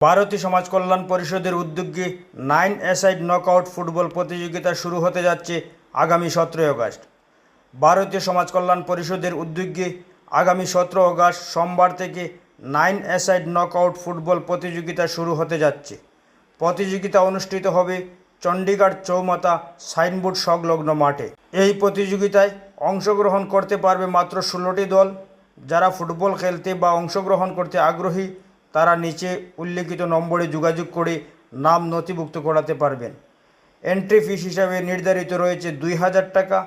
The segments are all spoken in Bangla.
ভারতীয় সমাজ কল্যাণ পরিষদের উদ্যোগে 9 নকআউট ফুটবল প্রতিযোগিতা শুরু হতে যাচ্ছে আগামী 17 আগস্ট। ভারতীয় সমাজ কল্যাণ পরিষদের উদ্যোগে আগামী 17 আগস্ট সোমবার থেকে 9 নকআউট ফুটবল প্রতিযোগিতা শুরু হতে যাচ্ছে। প্রতিযোগিতা অনুষ্ঠিত হবে চণ্ডীগড় চৌমাথা সাইনবোর্ড সংলগ্ন মাঠে। এই প্রতিযোগিতায় অংশগ্রহণ করতে পারবে মাত্র 16টি দল। যারা ফুটবল খেলতে বা অংশগ্রহণ করতে আগ্রহী তারা নিচে উল্লেখিত নম্বরে যোগাযোগ করে নাম নথিভুক্ত করাতে পারবেন। এন্ট্রি ফিস হিসাবে নির্ধারিত রয়েছে 2000 টাকা।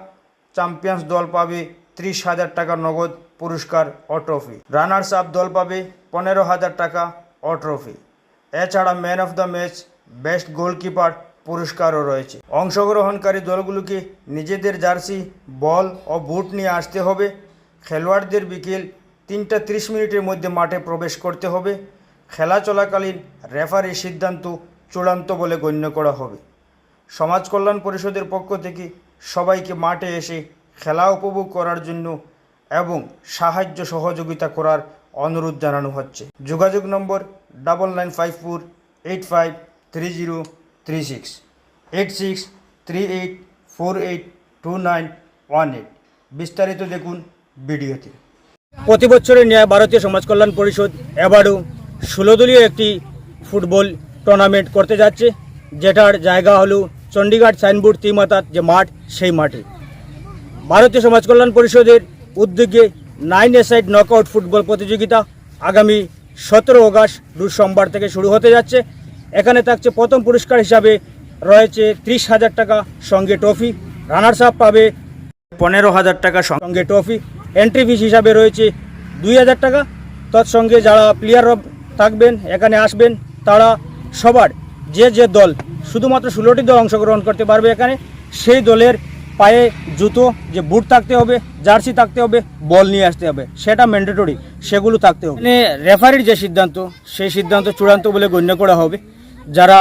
চ্যাম্পিয়ন্স দল পাবে 30,000 টাকা নগদ পুরস্কার ও ট্রফি। রানার্স আপ দল পাবে 15,000 টাকা ও ট্রফি। এছাড়া man of the match, best goalkeeper পুরস্কারও রয়েছে। অংশগ্রহণকারী দলগুলোকে নিজেদের জার্সি, বল ও বুট নিয়ে আসতে হবে। খেলোয়াড়দের বিকেল 3:30 মধ্যে মাঠে প্রবেশ করতে হবে। খেলা চলাকালীন রেফারির সিদ্ধান্ত চূড়ান্ত বলে গণ্য করা হবে। সমাজ কল্যাণ পরিষদের পক্ষ থেকে সবাইকে মাঠে এসে খেলা উপভোগ করার জন্য এবং সাহায্য সহযোগিতা করার অনুরোধ জানানো হচ্ছে। যোগাযোগ নম্বর 9954853036 8638482918। বিস্তারিত দেখুন ভিডিওতে। প্রতি বছরের ন্যায় ভারতীয় সমাজ কল্যাণ পরিষদ এবারও 16 দলীয় একটি ফুটবল টুর্নামেন্ট করতে যাচ্ছে, যেটার জায়গা হলো চণ্ডীগড় সাইনবোর্ড তিমাতার যে মাঠ, সেই মাঠে। ভারতীয় সমাজ কল্যাণ পরিষদের উদ্যোগে 9 নকআউট ফুটবল প্রতিযোগিতা আগামী 17 আগস্ট রোজ সোমবার থেকে শুরু হতে যাচ্ছে। এখানে থাকছে প্রথম পুরস্কার হিসাবে রয়েছে 30,000 টাকা সঙ্গে ট্রফি। রানার্স আপ পাবে 15,000 টাকা সঙ্গে ট্রফি। এন্ট্রি ফিস হিসাবে রয়েছে 2,000 টাকা। তৎসঙ্গে যারা প্লেয়ার থাকবেন, এখানে আসবেন, তারা সবার যে দল, শুধুমাত্র 16টি দল অংশগ্রহণ করতে পারবে এখানে। সেই দলের পায়ে জুতো, যে বুট থাকতে হবে, জার্সি থাকতে হবে, বল নিয়ে আসতে হবে, সেটা ম্যান্ডেটরি, সেগুলো থাকতে হবে। মানে রেফারির যে সিদ্ধান্ত, সেই সিদ্ধান্ত চূড়ান্ত বলে গণ্য করা হবে। যারা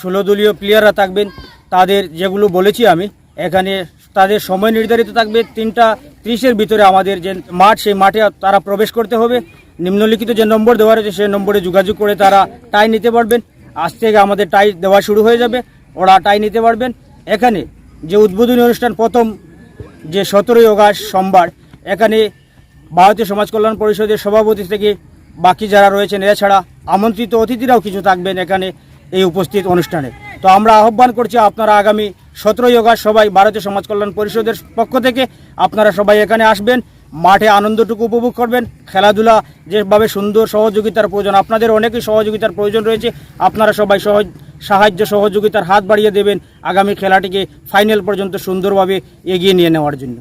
16 দলীয় প্লেয়াররা থাকবেন তাদের যেগুলো বলেছি আমি, এখানে তাদের সময় নির্ধারিত থাকবে 3:30 ভিতরে আমাদের যে মাঠ, সেই মাঠে তারা প্রবেশ করতে হবে। নিম্নলিখিত যে নম্বর দেওয়া রয়েছে সেই নম্বরে যোগাযোগ করে তারা টাই নিতে পারবেন। আজ থেকে আমাদের টাই দেওয়া শুরু হয়ে যাবে, ওরা টাই নিতে পারবেন। এখানে যে উদ্বোধনী অনুষ্ঠান প্রথম যে 17 আগস্ট সোমবার, এখানে ভারতীয় সমাজ কল্যাণ পরিষদের সভাপতি থেকে বাকি যারা রয়েছেন, এছাড়া আমন্ত্রিত অতিথিরাও কিছু থাকবেন এখানে এই উপস্থিত অনুষ্ঠানে। তো আমরা আহ্বান করছি, আপনারা আগামী 17 আগস্ট সবাই ভারতীয় সমাজ কল্যাণ পরিষদের পক্ষ থেকে আপনারা সবাই এখানে আসবেন, মাঠে আনন্দটুকু উপভোগ করবেন। খেলাধুলা যেভাবে সুন্দর সহযোগিতার প্রয়োজন, আপনাদের অনেকই সহযোগিতার প্রয়োজন রয়েছে। আপনারা সবাই সাহায্য সহযোগিতার হাত বাড়িয়ে দেবেন আগামী খেলাটিকে ফাইনাল পর্যন্ত সুন্দরভাবে এগিয়ে নিয়ে নেওয়ার জন্য।